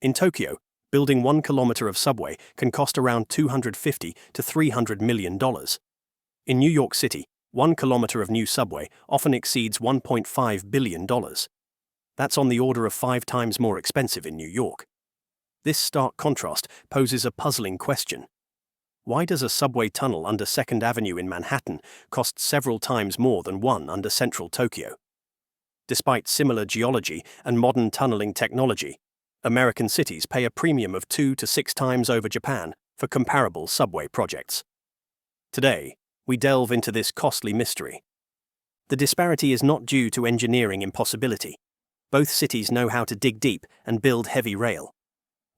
In Tokyo, building 1 kilometer of subway can cost around $250 to $300 million. In New York City, 1 kilometer of new subway often exceeds $1.5 billion. That's on the order of 5 times more expensive in New York. This stark contrast poses a puzzling question. Why does a subway tunnel under 2nd Avenue in Manhattan cost several times more than one under central Tokyo? Despite similar geology and modern tunneling technology, American cities pay a premium of 2 to 6 times over Japan for comparable subway projects. Today, we delve into this costly mystery. The disparity is not due to engineering impossibility. Both cities know how to dig deep and build heavy rail.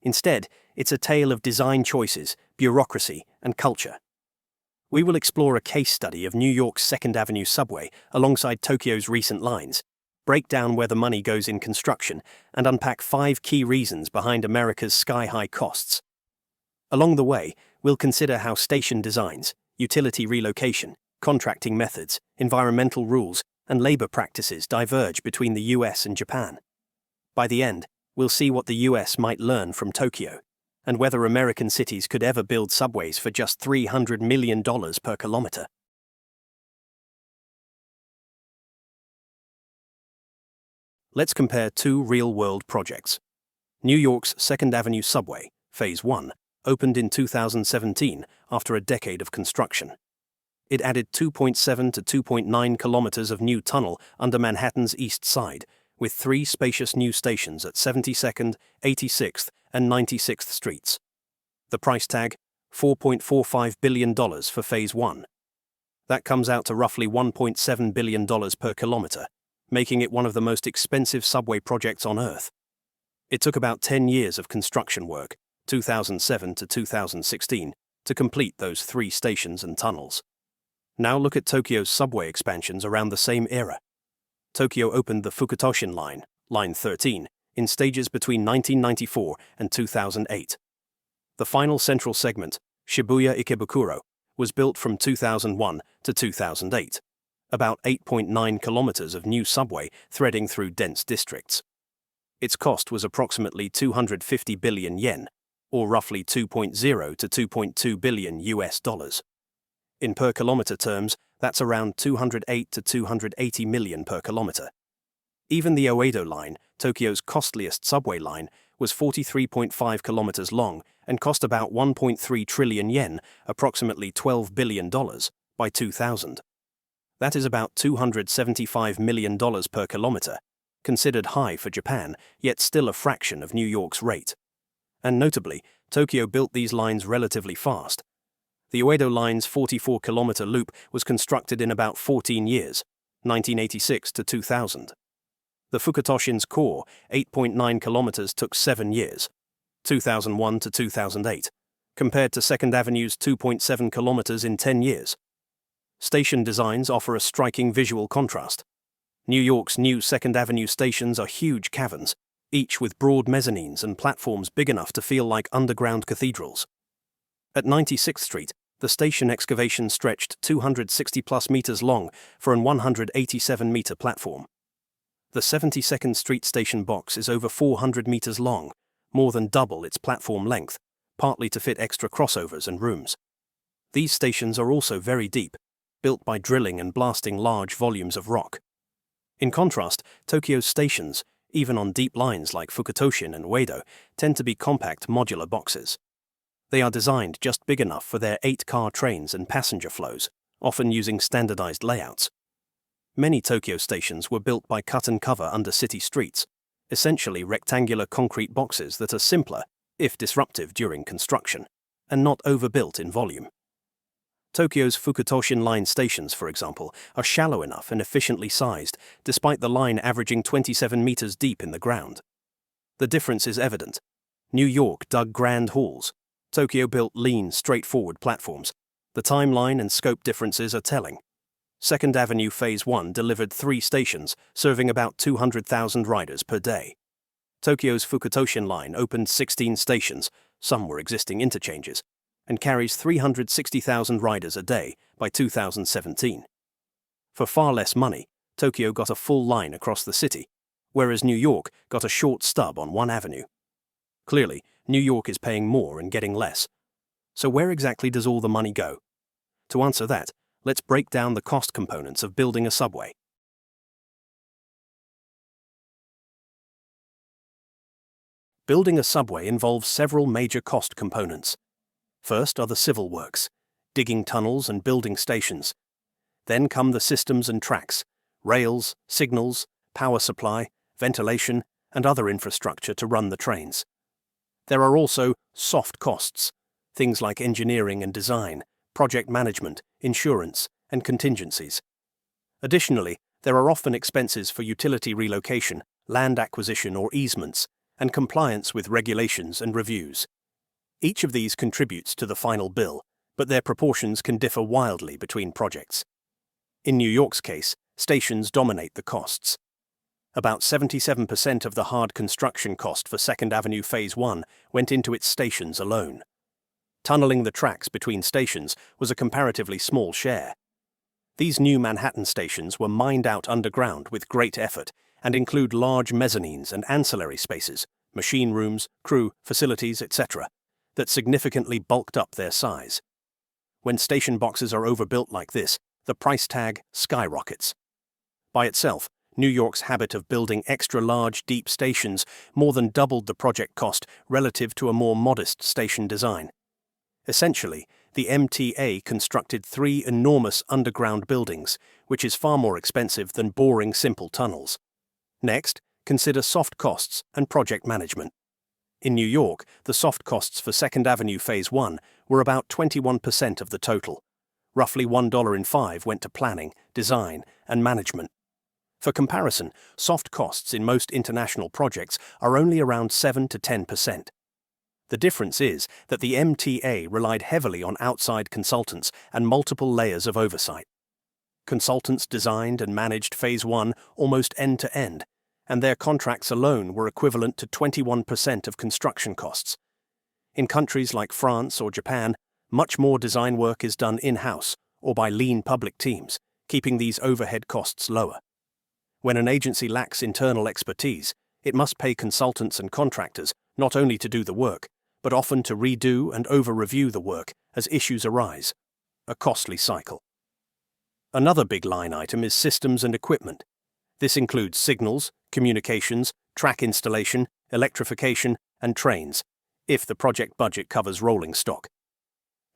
Instead, it's a tale of design choices, bureaucracy, and culture. We will explore a case study of New York's 2nd Avenue subway alongside Tokyo's recent lines, break down where the money goes in construction, and unpack 5 key reasons behind America's sky-high costs. Along the way, we'll consider how station designs, utility relocation, contracting methods, environmental rules, and labor practices diverge between the US and Japan. By the end, we'll see what the US might learn from Tokyo, and whether American cities could ever build subways for just $300 million per kilometer. Let's compare 2 real-world projects. New York's 2nd Avenue subway, Phase 1, opened in 2017 after a decade of construction. It added 2.7 to 2.9 kilometers of new tunnel under Manhattan's East Side, with 3 spacious new stations at 72nd, 86th, and 96th Streets. The price tag, $4.45 billion for Phase 1. That comes out to roughly $1.7 billion per kilometer, making it one of the most expensive subway projects on Earth. It took about 10 years of construction work, 2007 to 2016, to complete those 3 stations and tunnels. Now look at Tokyo's subway expansions around the same era. Tokyo opened the Fukutoshin Line, Line 13, in stages between 1994 and 2008. The final central segment, Shibuya Ikebukuro, was built from 2001 to 2008. About 8.9 kilometers of new subway threading through dense districts. Its cost was approximately 250 billion yen, or roughly 2.0 to 2.2 billion US dollars. In per kilometer terms, that's around 208 to 280 million per kilometer. Even the Oedo Line, Tokyo's costliest subway line, was 43.5 kilometers long and cost about 1.3 trillion yen, approximately $12 billion, by 2000. That is about $275 million per kilometer, considered high for Japan, yet still a fraction of New York's rate. And notably, Tokyo built these lines relatively fast. The Oedo Line's 44-kilometer loop was constructed in about 14 years, 1986 to 2000. The Fukutoshin's core, 8.9 kilometers, took 7 years, 2001 to 2008, compared to 2nd Avenue's 2.7 kilometers in 10 years. Station designs offer a striking visual contrast. New York's new 2nd Avenue stations are huge caverns, each with broad mezzanines and platforms big enough to feel like underground cathedrals. At 96th Street, the station excavation stretched 260-plus meters long for an 187-meter platform. The 72nd Street station box is over 400 meters long, more than double its platform length, partly to fit extra crossovers and rooms. These stations are also very deep, built by drilling and blasting large volumes of rock. In contrast, Tokyo's stations, even on deep lines like Fukutoshin and Uedo, tend to be compact modular boxes. They are designed just big enough for their 8-car trains and passenger flows, often using standardized layouts. Many Tokyo stations were built by cut and cover under city streets, essentially rectangular concrete boxes that are simpler, if disruptive during construction, and not overbuilt in volume. Tokyo's Fukutoshin Line stations, for example, are shallow enough and efficiently sized, despite the line averaging 27 meters deep in the ground. The difference is evident. New York dug grand halls. Tokyo built lean, straightforward platforms. The timeline and scope differences are telling. 2nd Avenue Phase 1 delivered 3 stations, serving about 200,000 riders per day. Tokyo's Fukutoshin Line opened 16 stations, some were existing interchanges, and carries 360,000 riders a day by 2017. For far less money, Tokyo got a full line across the city, whereas New York got a short stub on one avenue. Clearly, New York is paying more and getting less. So where exactly does all the money go? To answer that, let's break down the cost components of building a subway. Building a subway involves several major cost components. First are the civil works, digging tunnels and building stations. Then come the systems and tracks, rails, signals, power supply, ventilation, and other infrastructure to run the trains. There are also soft costs, things like engineering and design, project management, insurance, and contingencies. Additionally, there are often expenses for utility relocation, land acquisition or easements, and compliance with regulations and reviews. Each of these contributes to the final bill, but their proportions can differ wildly between projects. In New York's case, stations dominate the costs. About 77% of the hard construction cost for 2nd Avenue Phase 1 went into its stations alone. Tunneling the tracks between stations was a comparatively small share. These new Manhattan stations were mined out underground with great effort and include large mezzanines and ancillary spaces, machine rooms, crew, facilities, etc., that significantly bulked up their size. When station boxes are overbuilt like this, the price tag skyrockets. By itself, New York's habit of building extra-large, deep stations more than doubled the project cost relative to a more modest station design. Essentially, the MTA constructed 3 enormous underground buildings, which is far more expensive than boring simple tunnels. Next, consider soft costs and project management. In New York, the soft costs for 2nd Avenue Phase 1 were about 21% of the total. Roughly $1.05 went to planning, design, and management. For comparison, soft costs in most international projects are only around 7 to 10%. The difference is that the MTA relied heavily on outside consultants and multiple layers of oversight. Consultants designed and managed Phase 1 almost end-to-end, and their contracts alone were equivalent to 21% of construction costs. In countries like France or Japan, much more design work is done in-house or by lean public teams, keeping these overhead costs lower. When an agency lacks internal expertise, it must pay consultants and contractors not only to do the work, but often to redo and over-review the work as issues arise. A costly cycle. Another big line item is systems and equipment. This includes signals, communications, track installation, electrification, and trains, if the project budget covers rolling stock.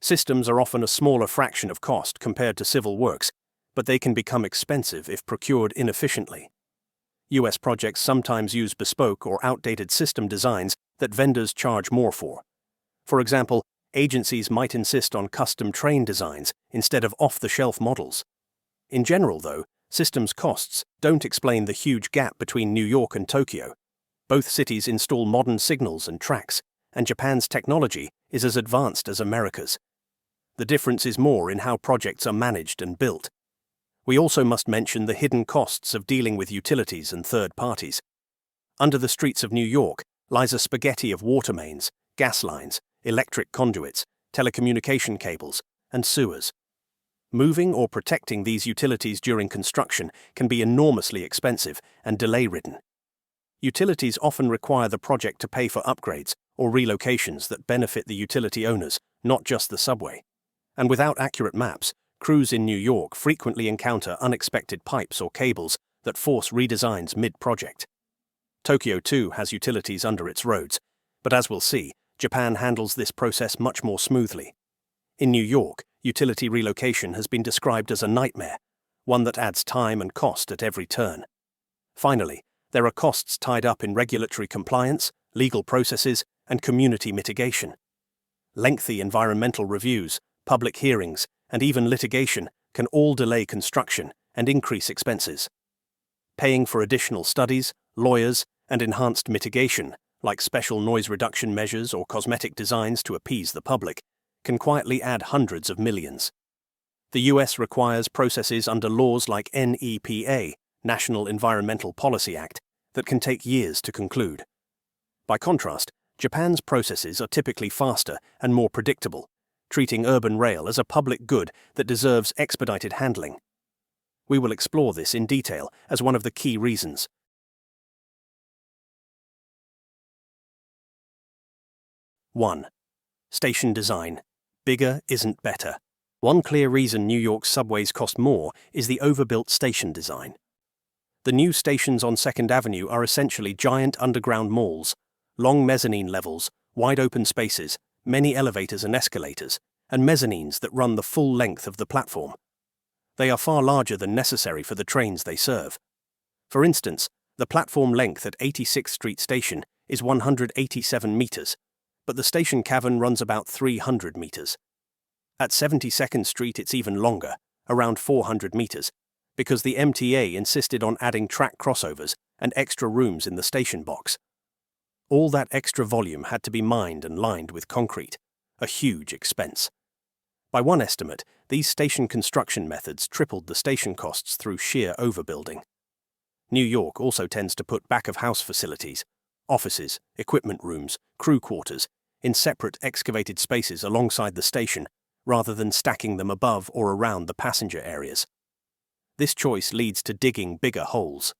Systems are often a smaller fraction of cost compared to civil works, but they can become expensive if procured inefficiently. US projects sometimes use bespoke or outdated system designs that vendors charge more for. For example, agencies might insist on custom train designs instead of off-the-shelf models. In general, though, systems costs don't explain the huge gap between New York and Tokyo. Both cities install modern signals and tracks, and Japan's technology is as advanced as America's. The difference is more in how projects are managed and built. We also must mention the hidden costs of dealing with utilities and third parties. Under the streets of New York lies a spaghetti of water mains, gas lines, electric conduits, telecommunication cables, and sewers. Moving or protecting these utilities during construction can be enormously expensive and delay-ridden. Utilities often require the project to pay for upgrades or relocations that benefit the utility owners, not just the subway. And without accurate maps, crews in New York frequently encounter unexpected pipes or cables that force redesigns mid-project. Tokyo too has utilities under its roads, but as we'll see, Japan handles this process much more smoothly. In New York, utility relocation has been described as a nightmare, one that adds time and cost at every turn. Finally, there are costs tied up in regulatory compliance, legal processes, and community mitigation. Lengthy environmental reviews, public hearings, and even litigation can all delay construction and increase expenses. Paying for additional studies, lawyers, and enhanced mitigation, like special noise reduction measures or cosmetic designs to appease the public, can quietly add hundreds of millions. The US requires processes under laws like NEPA, National Environmental Policy Act, that can take years to conclude. By contrast, Japan's processes are typically faster and more predictable, treating urban rail as a public good that deserves expedited handling. We will explore this in detail as one of the key reasons. 1. Station design. Bigger isn't better. One clear reason New York's subways cost more is the overbuilt station design. The new stations on 2nd Avenue are essentially giant underground malls, long mezzanine levels, wide open spaces, many elevators and escalators, and mezzanines that run the full length of the platform. They are far larger than necessary for the trains they serve. For instance, the platform length at 86th Street Station is 187 meters, but the station cavern runs about 300 meters. At 72nd Street it's even longer, around 400 meters, because the MTA insisted on adding track crossovers and extra rooms in the station box. All that extra volume had to be mined and lined with concrete, a huge expense. By one estimate, these station construction methods tripled the station costs through sheer overbuilding. New York also tends to put back-of-house facilities, offices, equipment rooms, crew quarters, in separate excavated spaces alongside the station, rather than stacking them above or around the passenger areas. This choice leads to digging bigger holes.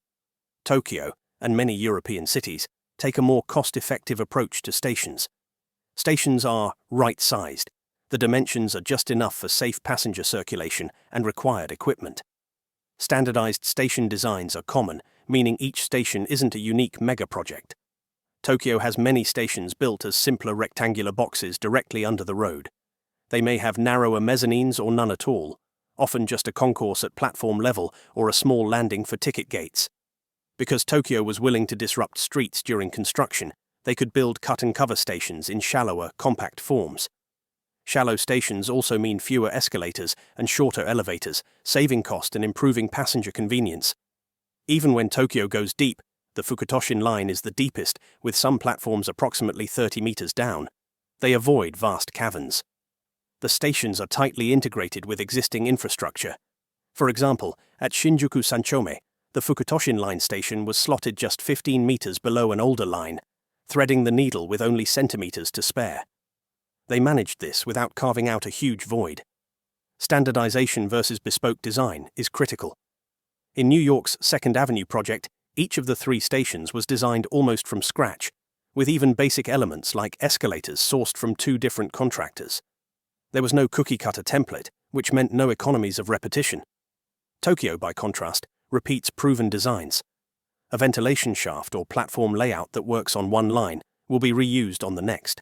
Tokyo, and many European cities, take a more cost-effective approach to stations. Stations are right-sized. The dimensions are just enough for safe passenger circulation and required equipment. Standardized station designs are common, meaning each station isn't a unique mega-project. Tokyo has many stations built as simpler rectangular boxes directly under the road. They may have narrower mezzanines or none at all, often just a concourse at platform level or a small landing for ticket gates. Because Tokyo was willing to disrupt streets during construction, they could build cut-and-cover stations in shallower, compact forms. Shallow stations also mean fewer escalators and shorter elevators, saving cost and improving passenger convenience. Even when Tokyo goes deep, the Fukutoshin line is the deepest, with some platforms approximately 30 meters down. They avoid vast caverns. The stations are tightly integrated with existing infrastructure. For example, at Shinjuku Sanchome, the Fukutoshin line station was slotted just 15 meters below an older line, threading the needle with only centimeters to spare. They managed this without carving out a huge void. Standardization versus bespoke design is critical. In New York's 2nd Avenue project, each of the 3 stations was designed almost from scratch, with even basic elements like escalators sourced from 2 different contractors. There was no cookie-cutter template, which meant no economies of repetition. Tokyo, by contrast, repeats proven designs. A ventilation shaft or platform layout that works on one line will be reused on the next.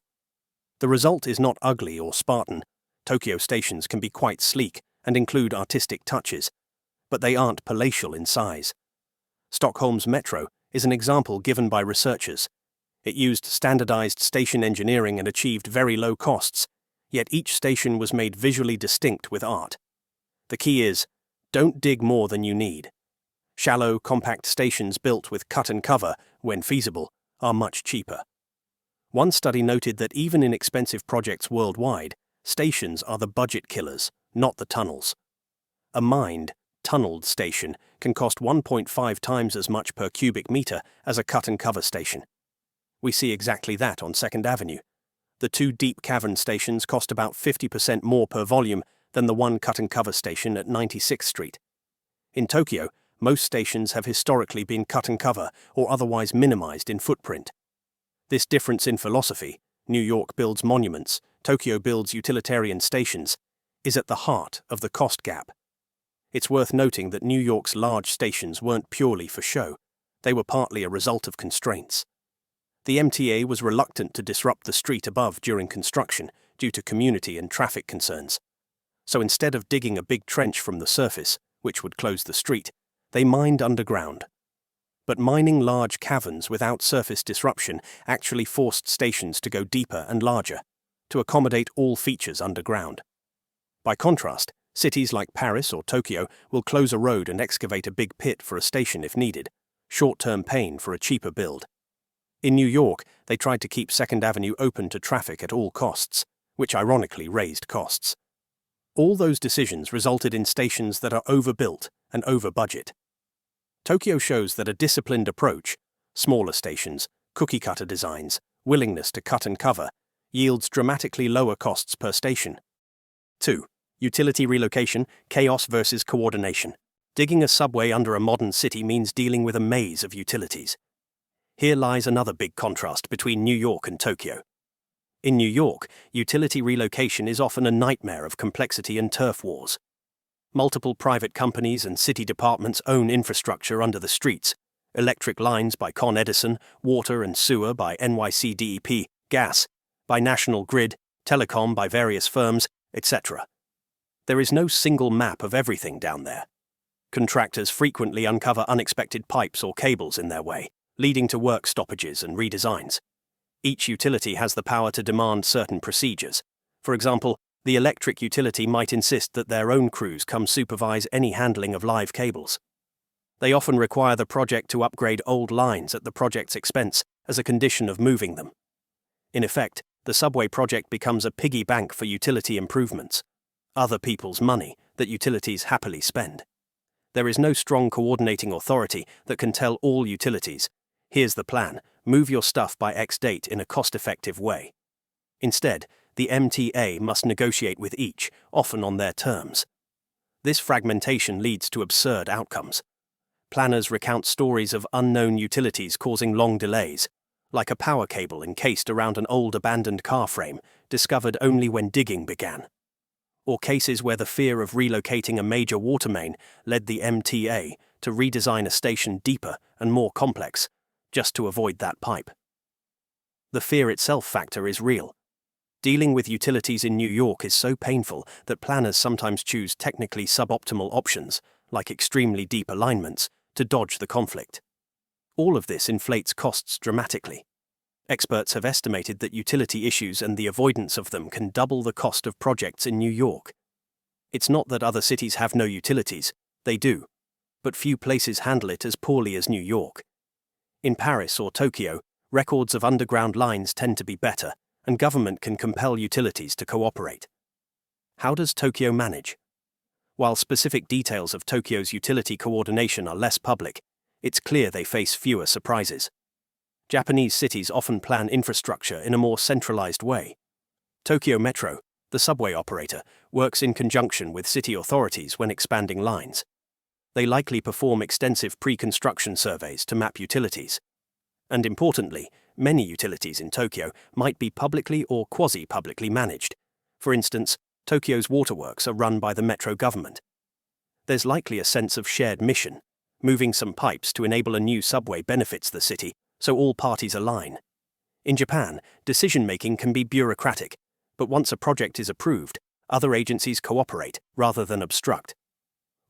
The result is not ugly or Spartan. Tokyo stations can be quite sleek and include artistic touches, but they aren't palatial in size. Stockholm's metro is an example given by researchers. It used standardized station engineering and achieved very low costs, yet each station was made visually distinct with art. The key is, don't dig more than you need. Shallow, compact stations built with cut and cover, when feasible, are much cheaper. One study noted that even in expensive projects worldwide, stations are the budget killers, not the tunnels. A mined, tunneled station can cost 1.5 times as much per cubic meter as a cut-and-cover station. We see exactly that on 2nd Avenue. The 2 deep cavern stations cost about 50% more per volume than the one cut-and-cover station at 96th Street. In Tokyo, most stations have historically been cut-and-cover or otherwise minimized in footprint. This difference in philosophy, New York builds monuments, Tokyo builds utilitarian stations, is at the heart of the cost gap. It's worth noting that New York's large stations weren't purely for show. They were partly a result of constraints. The MTA was reluctant to disrupt the street above during construction due to community and traffic concerns. So instead of digging a big trench from the surface, which would close the street, they mined underground. But mining large caverns without surface disruption actually forced stations to go deeper and larger, to accommodate all features underground. By contrast, cities like Paris or Tokyo will close a road and excavate a big pit for a station if needed, short-term pain for a cheaper build. In New York, they tried to keep 2nd Avenue open to traffic at all costs, which ironically raised costs. All those decisions resulted in stations that are overbuilt and over budget. Tokyo shows that a disciplined approach, smaller stations, cookie-cutter designs, willingness to cut and cover, yields dramatically lower costs per station. 2. Utility relocation, chaos versus coordination. Digging a subway under a modern city means dealing with a maze of utilities. Here lies another big contrast between New York and Tokyo. In New York, utility relocation is often a nightmare of complexity and turf wars. Multiple private companies and city departments own infrastructure under the streets: electric lines by Con Edison, water and sewer by NYC DEP, gas by National Grid, telecom by various firms, etc. There is no single map of everything down there. Contractors frequently uncover unexpected pipes or cables in their way, leading to work stoppages and redesigns. Each utility has the power to demand certain procedures. For example, the electric utility might insist that their own crews come supervise any handling of live cables. They often require the project to upgrade old lines at the project's expense as a condition of moving them. In effect, the subway project becomes a piggy bank for utility improvements, other people's money that utilities happily spend. There is no strong coordinating authority that can tell all utilities, "Here's the plan, move your stuff by X date in a cost-effective way." Instead, the MTA must negotiate with each, often on their terms. This fragmentation leads to absurd outcomes. Planners recount stories of unknown utilities causing long delays, like a power cable encased around an old abandoned car frame, discovered only when digging began. Or cases where the fear of relocating a major water main led the MTA to redesign a station deeper and more complex, just to avoid that pipe. The fear itself factor is real. Dealing with utilities in New York is so painful that planners sometimes choose technically suboptimal options, like extremely deep alignments, to dodge the conflict. All of this inflates costs dramatically. Experts have estimated that utility issues and the avoidance of them can double the cost of projects in New York. It's not that other cities have no utilities, they do, but few places handle it as poorly as New York. In Paris or Tokyo, records of underground lines tend to be better, and government can compel utilities to cooperate. How does Tokyo manage? While specific details of Tokyo's utility coordination are less public, it's clear they face fewer surprises. Japanese cities often plan infrastructure in a more centralized way. Tokyo Metro, the subway operator, works in conjunction with city authorities when expanding lines. They likely perform extensive pre-construction surveys to map utilities. And importantly, many utilities in Tokyo might be publicly or quasi-publicly managed. For instance, Tokyo's waterworks are run by the metro government. There's likely a sense of shared mission. Moving some pipes to enable a new subway benefits the city, so all parties align. In Japan, decision-making can be bureaucratic, but once a project is approved, other agencies cooperate rather than obstruct.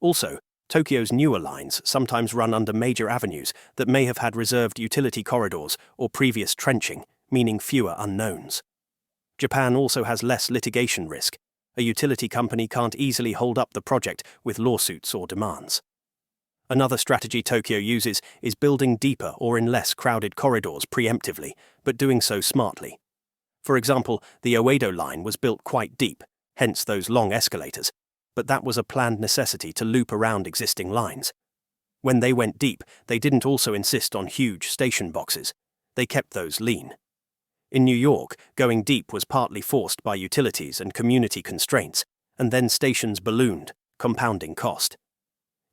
Also, Tokyo's newer lines sometimes run under major avenues that may have had reserved utility corridors or previous trenching, meaning fewer unknowns. Japan also has less litigation risk. A utility company can't easily hold up the project with lawsuits or demands. Another strategy Tokyo uses is building deeper or in less crowded corridors preemptively, but doing so smartly. For example, the Oedo line was built quite deep, hence those long escalators, but that was a planned necessity to loop around existing lines. When they went deep, they didn't also insist on huge station boxes. They kept those lean. In New York, going deep was partly forced by utilities and community constraints, and then stations ballooned, compounding cost.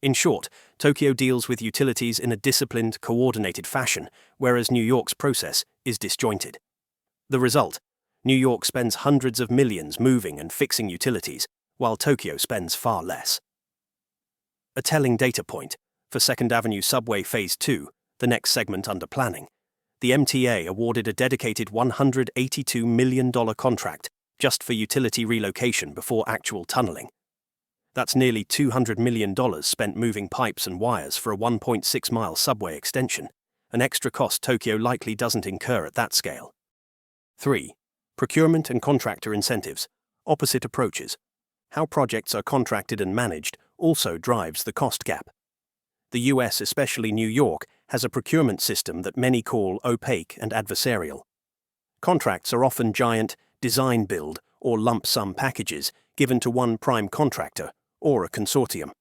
In short, Tokyo deals with utilities in a disciplined, coordinated fashion, whereas New York's process is disjointed. The result: New York spends hundreds of millions moving and fixing utilities, while Tokyo spends far less. A telling data point: for 2nd Avenue Subway Phase 2, the next segment under planning, the MTA awarded a dedicated $182 million contract just for utility relocation before actual tunneling. That's nearly $200 million spent moving pipes and wires for a 1.6-mile subway extension, an extra cost Tokyo likely doesn't incur at that scale. 3. Procurement and contractor incentives, opposite approaches. How projects are contracted and managed also drives the cost gap. The US, especially New York, has a procurement system that many call opaque and adversarial. Contracts are often giant, design-build, or lump-sum packages given to one prime contractor or a consortium.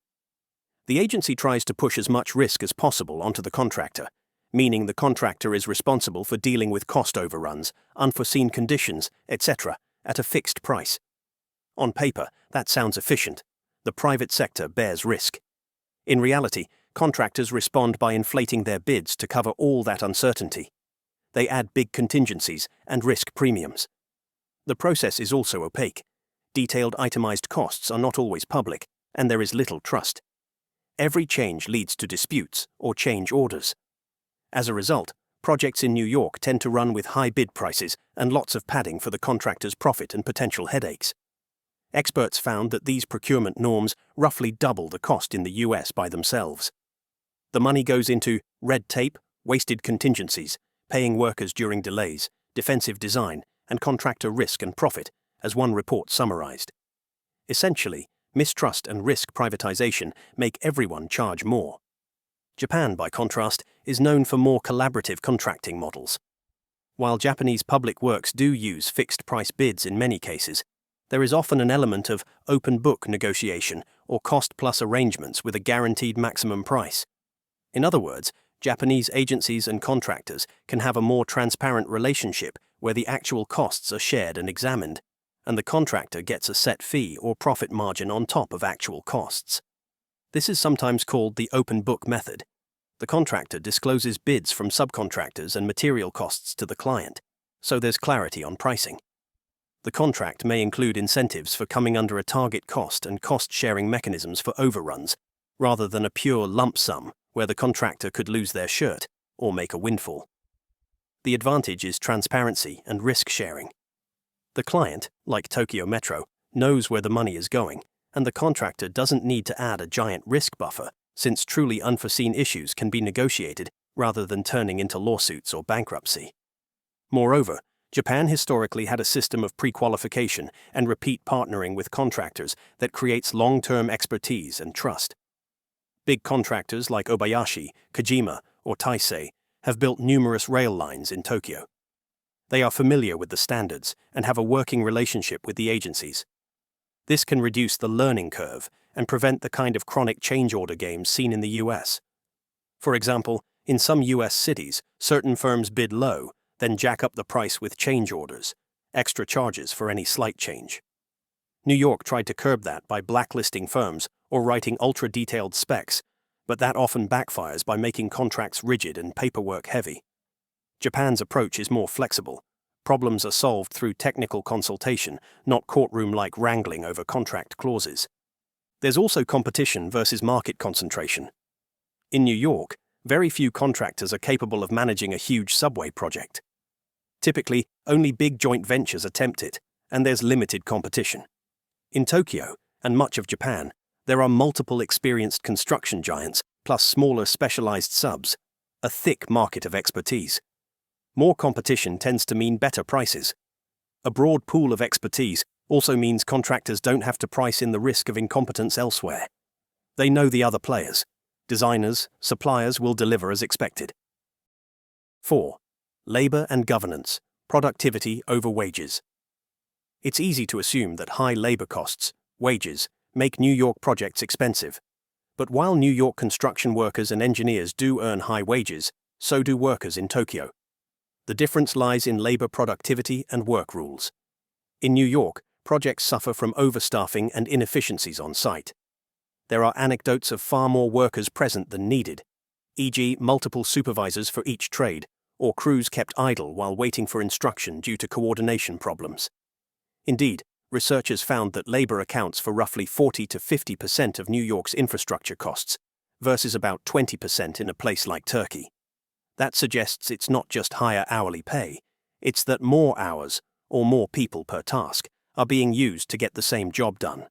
The agency tries to push as much risk as possible onto the contractor, meaning the contractor is responsible for dealing with cost overruns, unforeseen conditions, etc., at a fixed price. On paper, that sounds efficient. The private sector bears risk. In reality, contractors respond by inflating their bids to cover all that uncertainty. They add big contingencies and risk premiums. The process is also opaque. Detailed itemized costs are not always public, and there is little trust. Every change leads to disputes or change orders. As a result, projects in New York tend to run with high bid prices and lots of padding for the contractor's profit and potential headaches. Experts found that these procurement norms roughly double the cost in the US by themselves. The money goes into red tape, wasted contingencies, paying workers during delays, defensive design, and contractor risk and profit, as one report summarized. Essentially, mistrust and risk privatization make everyone charge more. Japan, by contrast, is known for more collaborative contracting models. While Japanese public works do use fixed-price bids in many cases, there is often an element of open-book negotiation or cost-plus arrangements with a guaranteed maximum price. In other words, Japanese agencies and contractors can have a more transparent relationship where the actual costs are shared and examined, and the contractor gets a set fee or profit margin on top of actual costs. This is sometimes called the open book method. The contractor discloses bids from subcontractors and material costs to the client, so there's clarity on pricing. The contract may include incentives for coming under a target cost and cost-sharing mechanisms for overruns, rather than a pure lump sum where the contractor could lose their shirt or make a windfall. The advantage is transparency and risk sharing. The client, like Tokyo Metro, knows where the money is going, and the contractor doesn't need to add a giant risk buffer, since truly unforeseen issues can be negotiated rather than turning into lawsuits or bankruptcy. Moreover, Japan historically had a system of pre-qualification and repeat partnering with contractors that creates long-term expertise and trust. Big contractors like Obayashi, Kojima, or Taisei have built numerous rail lines in Tokyo. They are familiar with the standards and have a working relationship with the agencies. This can reduce the learning curve and prevent the kind of chronic change order games seen in the US. For example, in some US cities, certain firms bid low, then jack up the price with change orders, extra charges for any slight change. New York tried to curb that by blacklisting firms or writing ultra-detailed specs, but that often backfires by making contracts rigid and paperwork heavy. Japan's approach is more flexible. Problems are solved through technical consultation, not courtroom-like wrangling over contract clauses. There's also competition versus market concentration. In New York, very few contractors are capable of managing a huge subway project. Typically, only big joint ventures attempt it, and there's limited competition. In Tokyo, and much of Japan, there are multiple experienced construction giants, plus smaller specialized subs, a thick market of expertise. More competition tends to mean better prices. A broad pool of expertise also means contractors don't have to price in the risk of incompetence elsewhere. They know the other players. Designers, suppliers will deliver as expected. 4. Labor and governance, productivity over wages. It's easy to assume that high labor costs, wages, make New York projects expensive. But while New York construction workers and engineers do earn high wages, so do workers in Tokyo. The difference lies in labor productivity and work rules. In New York, projects suffer from overstaffing and inefficiencies on site. There are anecdotes of far more workers present than needed, e.g., multiple supervisors for each trade, or crews kept idle while waiting for instruction due to coordination problems. Indeed, researchers found that labor accounts for roughly 40 to 50% of New York's infrastructure costs, versus about 20% in a place like Turkey. That suggests it's not just higher hourly pay, it's that more hours, or more people per task, are being used to get the same job done.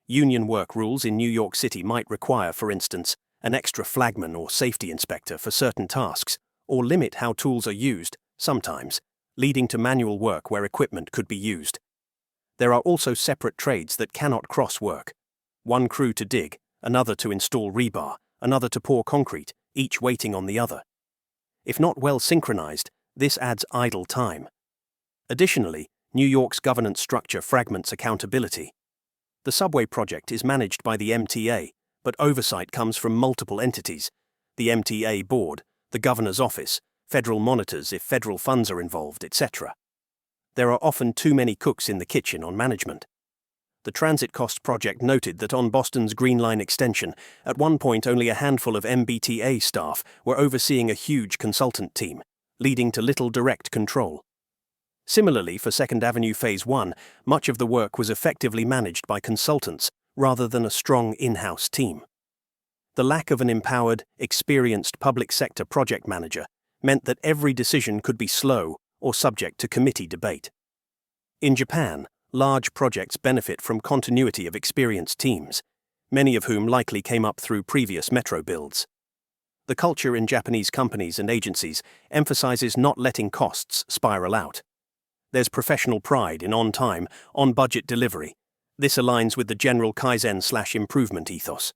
Union work rules in New York City might require, for instance, an extra flagman or safety inspector for certain tasks, or limit how tools are used, sometimes, leading to manual work where equipment could be used. There are also separate trades that cannot cross-work. One crew to dig, another to install rebar, another to pour concrete, each waiting on the other. If not well synchronized, this adds idle time. Additionally, New York's governance structure fragments accountability. The subway project is managed by the MTA, but oversight comes from multiple entities: the MTA board, the governor's office, federal monitors if federal funds are involved, etc. There are often too many cooks in the kitchen on management. The Transit Cost Project noted that on Boston's Green Line extension, at one point only a handful of MBTA staff were overseeing a huge consultant team, leading to little direct control. Similarly, for Second Avenue Phase 1, much of the work was effectively managed by consultants rather than a strong in-house team. The lack of an empowered, experienced public sector project manager meant that every decision could be slow or subject to committee debate. In Japan, large projects benefit from continuity of experienced teams, many of whom likely came up through previous metro builds. The culture in Japanese companies and agencies emphasizes not letting costs spiral out. There's professional pride in on-time, on-budget delivery. This aligns with the general Kaizen/improvement ethos.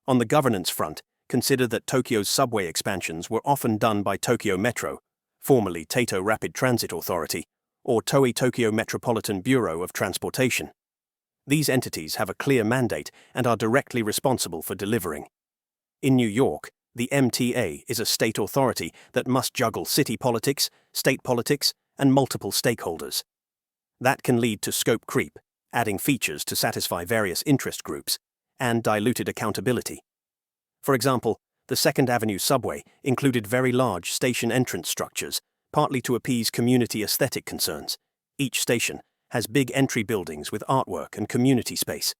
On the governance front, consider that Tokyo's subway expansions were often done by Tokyo Metro, formerly Taito Rapid Transit Authority, or Toei Tokyo Metropolitan Bureau of Transportation. These entities have a clear mandate and are directly responsible for delivering. In New York, the MTA is a state authority that must juggle city politics, state politics, and multiple stakeholders. That can lead to scope creep, adding features to satisfy various interest groups, and diluted accountability. For example, the Second Avenue subway included very large station entrance structures, partly to appease community aesthetic concerns. Each station has big entry buildings with artwork and community space.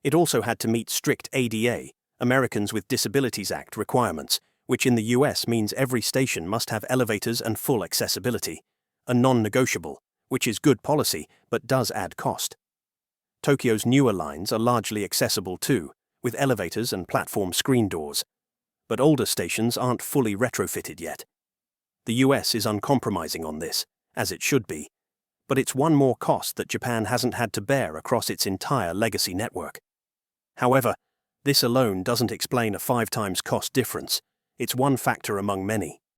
It also had to meet strict ADA, Americans with Disabilities Act requirements, which in the US means every station must have elevators and full accessibility, a non-negotiable, which is good policy but does add cost. Tokyo's newer lines are largely accessible too, with elevators and platform screen doors. But older stations aren't fully retrofitted yet. The US is uncompromising on this, as it should be, but it's one more cost that Japan hasn't had to bear across its entire legacy network. However, this alone doesn't explain a 5 times cost difference. It's one factor among many.